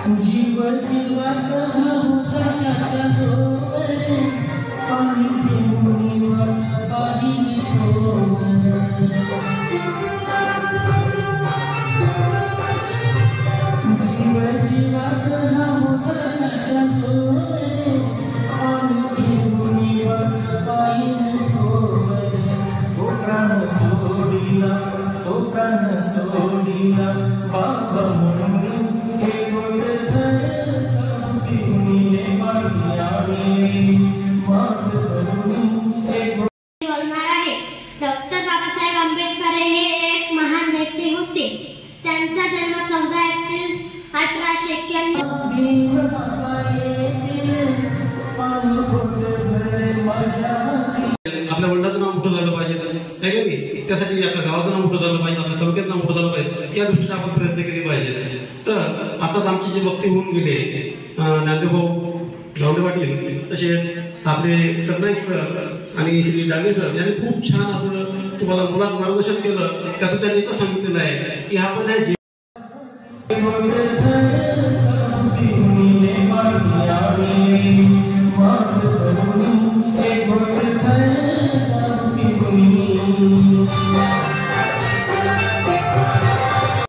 जीव जीवात होता त्याच्या जोवरे पाणी घेऊन काही जीव जीवात होता त्याच्या जोवरे पाणी घेऊन काही तो प्राण सोडिला बाबा म्हणून हे गोड डॉक्टर बाबासाहेब आंबेडकर हे एक महान नेते होते। त्यांचा जन्म 14 एप्रिल 1891 आपल्या वडिलांचं नाव मोठं झालं पाहिजे त्यासाठी आपल्या गावाचं नाव मोठं झालं पाहिजे, आपल्या तालुक्याचं नाव मोठं झालं पाहिजे, या दृष्टीने आपण प्रयत्न केले पाहिजे। तर आताच आमचे जे वक्ते होऊन गेले ज्ञानदेवभाऊ गावडे पाटील तसेच आपले सरनाईक सर आणि श्री डांगे सर यांनी खूप छान असं तुम्हाला मुलाचं मार्गदर्शन केलं। त्यातून त्यांनी इथं सांगितलेलं आहे की आपण